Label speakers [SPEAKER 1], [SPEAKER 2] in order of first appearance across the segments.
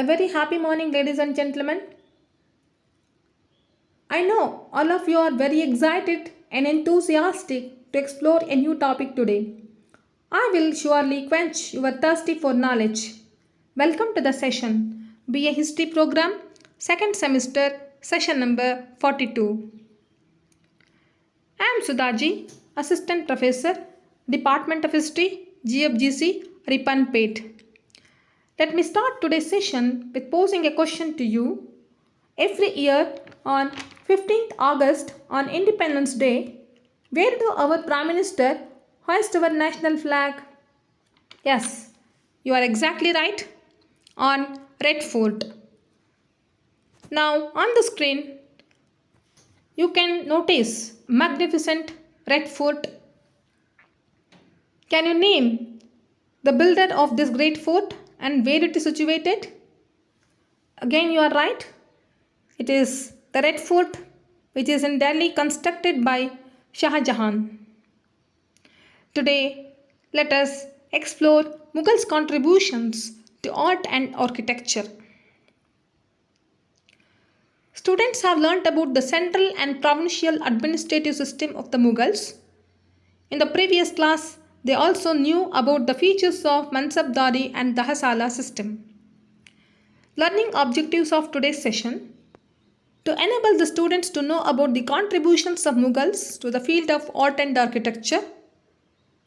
[SPEAKER 1] A very happy morning, ladies and gentlemen. I know all of you are very excited and enthusiastic to explore a new topic today. I will surely quench your thirsty for knowledge. Welcome to the session, BA History Program, second semester, session number 42. I am Sudhaji, Assistant Professor, Department of History, GFGC, Ripanpet. Let me start today's session with posing a question to you. Every year on 15th August on Independence Day, where do our Prime Minister hoist our national flag? Yes, you are exactly right. On Red Fort. Now on the screen, you can notice magnificent Red Fort. Can you name the builder of this great fort and where it is situated? Again, you are right. It is the Red Fort, which is in Delhi, constructed by Shah Jahan. Today, let us explore Mughals' contributions to art and architecture. Students have learnt about the central and provincial administrative system of the Mughals. In the previous class, they also knew about the features of Mansabdari and Dahasala system. Learning objectives of today's session: to enable the students to know about the contributions of Mughals to the field of art and architecture,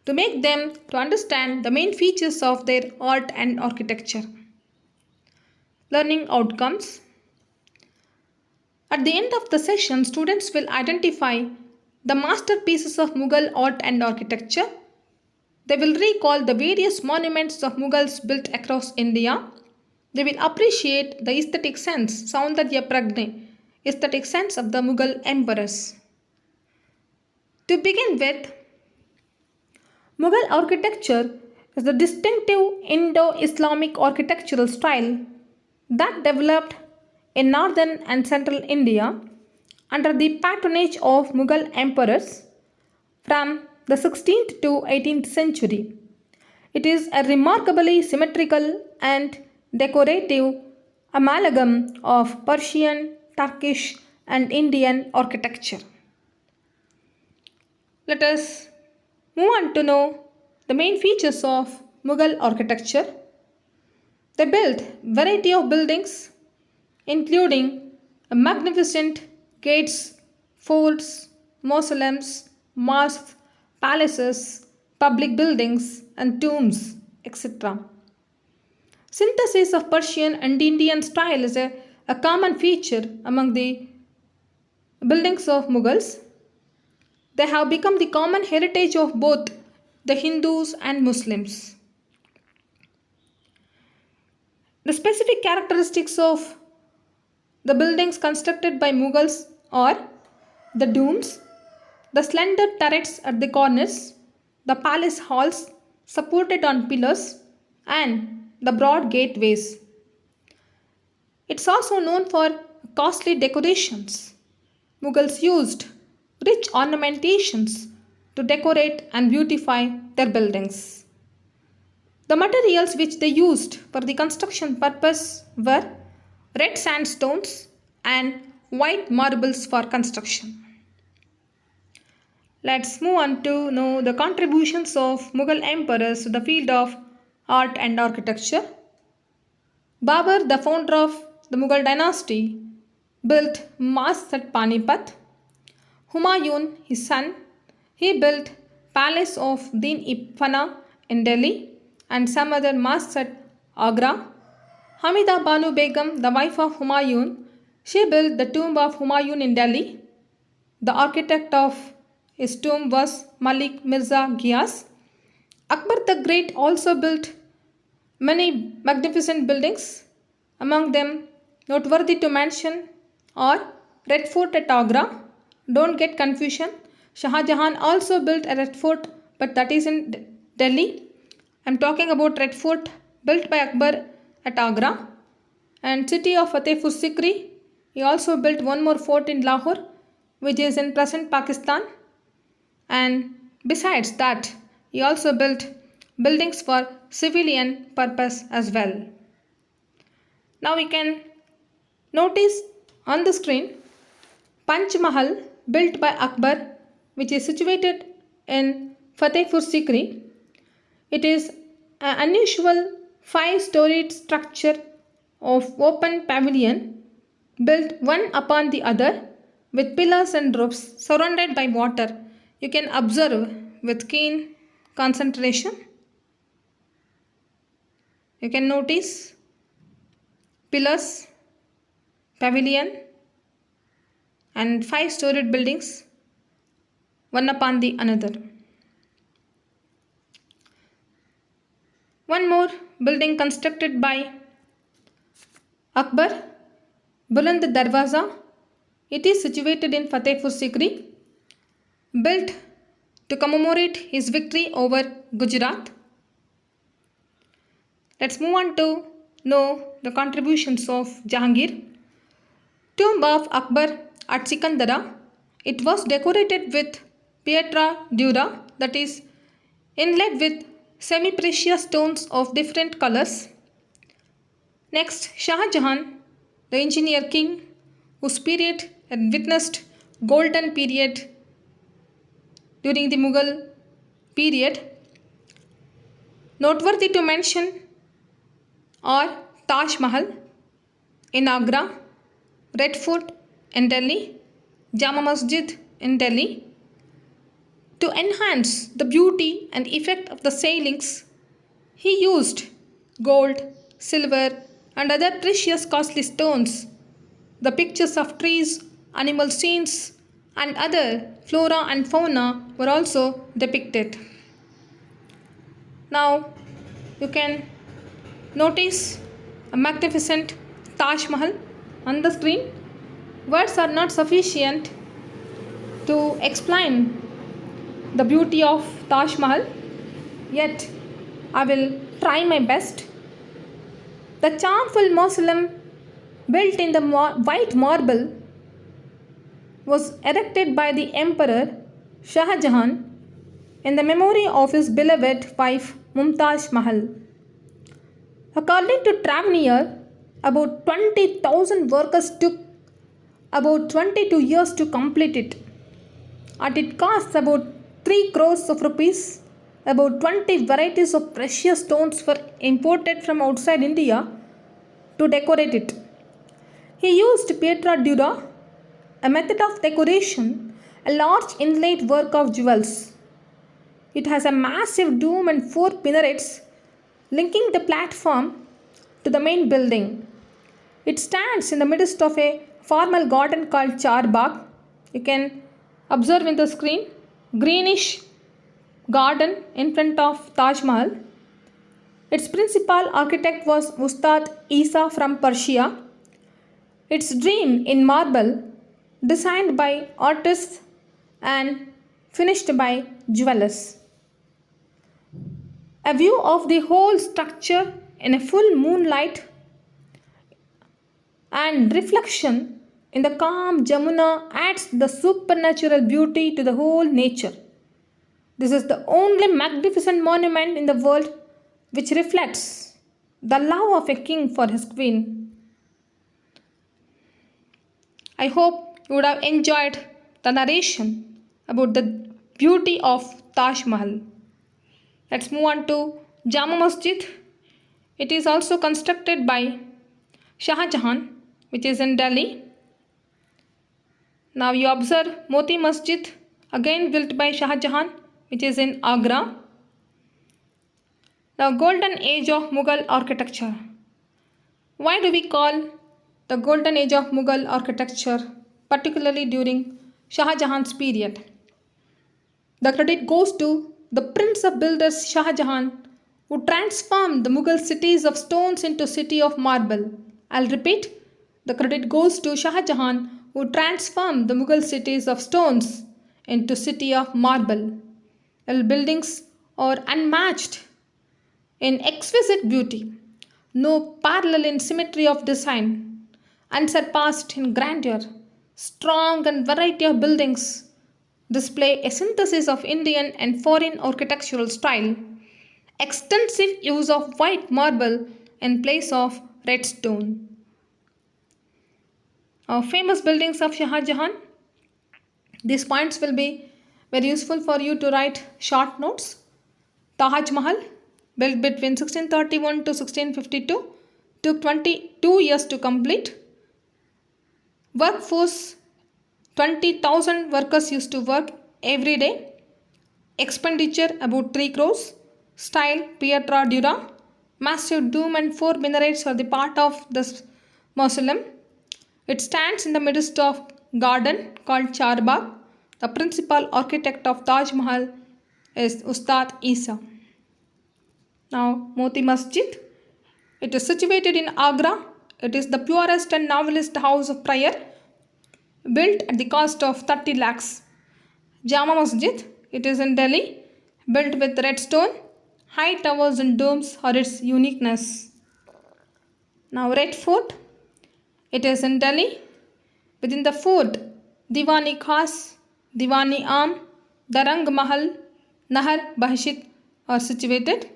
[SPEAKER 1] to make them to understand the main features of their art and architecture. Learning outcomes: at the end of the session, students will identify the masterpieces of Mughal art and architecture. They will recall the various monuments of Mughals built across India. They will appreciate the aesthetic sense, Saundarya Prajna, aesthetic sense of the Mughal emperors. To begin with, Mughal architecture is the distinctive Indo-Islamic architectural style that developed in northern and central India under the patronage of Mughal emperors from the 16th to 18th century. It is a remarkably symmetrical and decorative amalgam of Persian, Turkish, and Indian architecture. Let us move on to know the main features of Mughal architecture. They built variety of buildings including magnificent gates, forts, mausoleums, mosques, palaces, public buildings, and tombs, etc. Synthesis of Persian and Indian style is a common feature among the buildings of Mughals. They have become the common heritage of both the Hindus and Muslims. The specific characteristics of the buildings constructed by Mughals are the domes, the slender turrets at the corners, the palace halls supported on pillars, and the broad gateways. It's also known for costly decorations. Mughals used rich ornamentations to decorate and beautify their buildings. The materials which they used for the construction purpose were red sandstones and white marbles for construction. Let's move on to know the contributions of Mughal emperors to the field of art and architecture. Babur, the founder of the Mughal dynasty, built mosques at Panipat. Humayun, his son, he built Palace of Din-i-Fana in Delhi and some other mosques at Agra. Hamida Banu Begum, the wife of Humayun, she built the tomb of Humayun in Delhi. The architect of his tomb was Malik Mirza Ghiyas. Akbar the Great also built many magnificent buildings. Among them, noteworthy to mention are Red Fort at Agra. Don't get confusion. Shah Jahan also built a Red Fort, but that is in Delhi. I am talking about Red Fort built by Akbar at Agra. And city of Fatehpur Sikri. He also built one more fort in Lahore, which is in present Pakistan. And besides that, he also built buildings for civilian purpose as well. Now we can notice on the screen Panch Mahal built by Akbar, which is situated in Fatehpur Sikri. It is an unusual five-storied structure of open pavilion built one upon the other with pillars and roofs surrounded by water. You can observe with keen concentration. You can notice pillars, pavilion, and five-storied buildings one upon the another. One more building constructed by Akbar, Buland Darwaza. It is situated in Fatehpur Sikri, built to commemorate his victory over Gujarat. Let's move on to know the contributions of Jahangir. Tomb of Akbar at Sikandara. It was decorated with pietra dura, that is inlaid with semi-precious stones of different colors. Next, Shah Jahan, the engineer king, whose period had witnessed golden period during the Mughal period. Noteworthy to mention are Taj Mahal in Agra, Red Fort in Delhi, Jama Masjid in Delhi. To enhance the beauty and effect of the ceilings, he used gold, silver, and other precious costly stones. The pictures of trees, animal scenes, and other flora and fauna were also depicted. Now you can notice a magnificent Taj Mahal on the screen. Words are not sufficient to explain the beauty of Taj Mahal, yet I will try my best. The charmful mausoleum built in the white marble was erected by the Emperor Shah Jahan in the memory of his beloved wife Mumtaz Mahal. According to Traveneer, about 20,000 workers took about 22 years to complete it, and it costs about 3 crores of rupees. About 20 varieties of precious stones were imported from outside India to decorate it. He used pietra dura, a method of decoration, a large inlaid work of jewels. It has a massive dome and 4 minarets linking the platform to the main building. It stands in the midst of a formal garden called Charbagh. You can observe in the screen greenish garden in front of Taj Mahal. Its principal architect was Ustad Isa from Persia. Its dream in marble, designed by artists and finished by jewelers. A view of the whole structure in a full moonlight and reflection in the calm Jamuna adds the supernatural beauty to the whole nature. This is the only magnificent monument in the world which reflects the love of a king for his queen. I hope you would have enjoyed the narration about the beauty of Taj Mahal. Let's move on to Jama Masjid. It is also constructed by Shah Jahan, which is in Delhi. Now you observe Moti Masjid, again built by Shah Jahan, which is in Agra. The golden age of Mughal architecture. Why do we call the golden age of Mughal architecture, particularly during Shah Jahan's period? The credit goes to the prince of builders Shah Jahan, who transformed the Mughal cities of stones into city of marble. I'll repeat, the credit goes to Shah Jahan, who transformed the Mughal cities of stones into city of marble. The buildings are unmatched in exquisite beauty, no parallel in symmetry of design, unsurpassed in grandeur. Strong and variety of buildings display a synthesis of Indian and foreign architectural style. Extensive use of white marble in place of red stone. Famous buildings of Shah Jahan. These points will be very useful for you to write short notes. Taj Mahal, built between 1631 to 1652, took 22 years to complete. Workforce 20,000 workers used to work every day. Expenditure about 3 crores. Style Pietra Dura. Massive dome and 4 minarets are the part of this mausoleum. It stands in the midst of garden called Charbagh. The principal architect of Taj Mahal is Ustad Isa. Now, Moti Masjid. It is situated in Agra. It is the purest and novelist house of prayer, built at the cost of 30 lakhs. Jama Masjid. It is in Delhi, built with red stone. High towers and domes are its uniqueness. Now, Red Fort. It is in Delhi. Within the fort, Diwani Khas, Diwani Am, Darang Mahal, Nahar Bahshit are situated.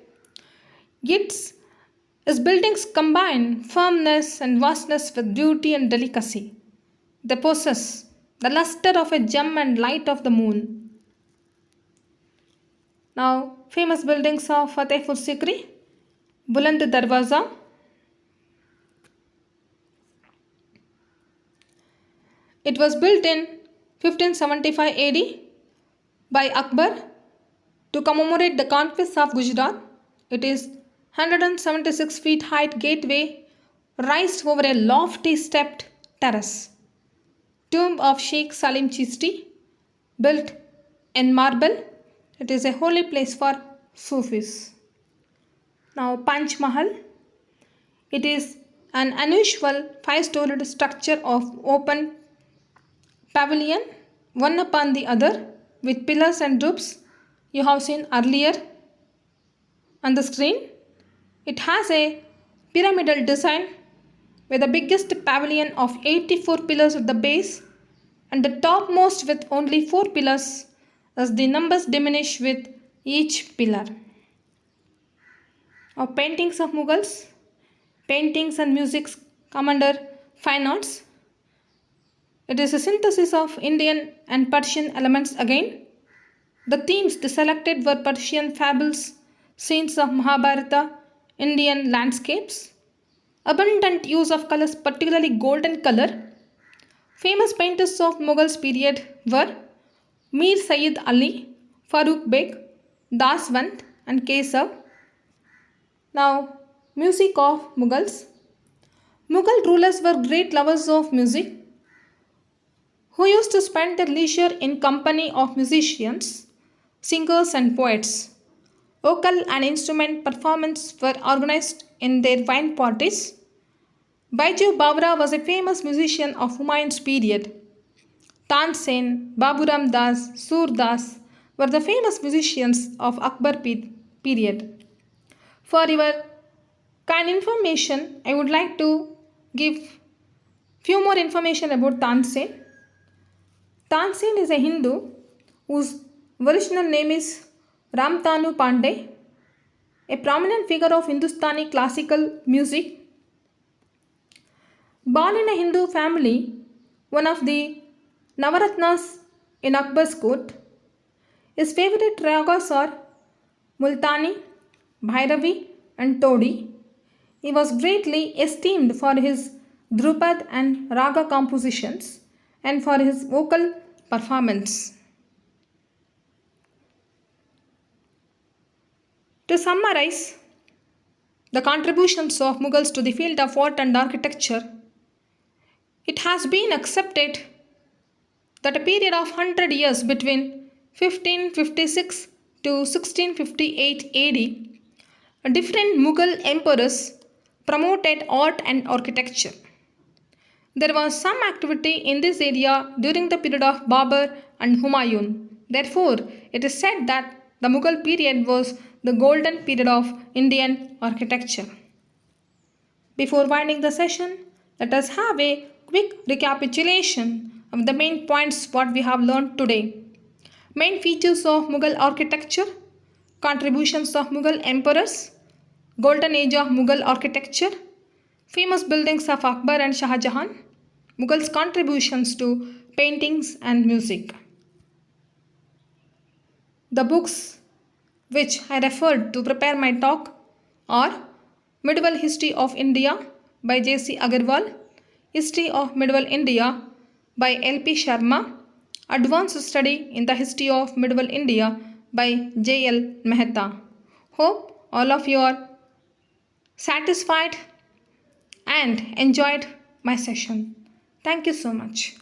[SPEAKER 1] Its buildings combine firmness and vastness with beauty and delicacy. They possess the luster of a gem and light of the moon. Now, famous buildings of Fatehpur Sikri, Buland Darwaza. It was built in 1575 AD by Akbar to commemorate the conquest of Gujarat. It is 176 feet height gateway raised over a lofty stepped terrace. Tomb of Sheikh Salim Chishti, built in marble. It is a holy place for Sufis. Now, Panch Mahal. It is an unusual 5-storied structure of open pavilion, one upon the other, with pillars and roofs you have seen earlier on the screen. It has a pyramidal design with the biggest pavilion of 84 pillars at the base and the topmost with only 4 pillars, as the numbers diminish with each pillar. Now, paintings of Mughals. Paintings and music come under fine arts. It is a synthesis of Indian and Persian elements again. The themes they selected were Persian fables, scenes of Mahabharata, Indian landscapes. Abundant use of colors, particularly golden color. Famous painters of Mughals period were Mir Sayyid Ali, Farooq Beg, Daswant and Kesav. Now, music of Mughals. Mughal rulers were great lovers of music, who used to spend their leisure in company of musicians, singers and poets. Vocal and instrument performance were organized in their wine parties. Baiju Bawra was a famous musician of Humayun's period. Tansen, Baburam Das, Sur Das were the famous musicians of Akbar period. For your kind information, I would like to give few more information about Tansen. Tansen is a Hindu whose original name is Ramtanu Pandey, a prominent figure of Hindustani classical music. Born in a Hindu family, one of the Navaratnas in Akbar's court, his favorite ragas are Multani, Bhairavi and Todi. He was greatly esteemed for his Drupad and Raga compositions and for his vocal performance. To summarize the contributions of Mughals to the field of art and architecture, it has been accepted that a period of 100 years between 1556 to 1658 AD, different Mughal emperors promoted art and architecture. There was some activity in this area during the period of Babur and Humayun. Therefore, it is said that the Mughal period was the golden period of Indian architecture. Before winding the session, let us have a quick recapitulation of the main points what we have learned today. Main features of Mughal architecture, contributions of Mughal emperors, golden age of Mughal architecture, famous buildings of Akbar and Shah Jahan, Mughals' contributions to paintings and music. The books which I referred to prepare my talk are Medieval History of India by J.C. Agarwal, History of Medieval India by L.P. Sharma, Advanced Study in the History of Medieval India by J.L. Mehta. Hope all of you are satisfied and enjoyed my session. Thank you so much.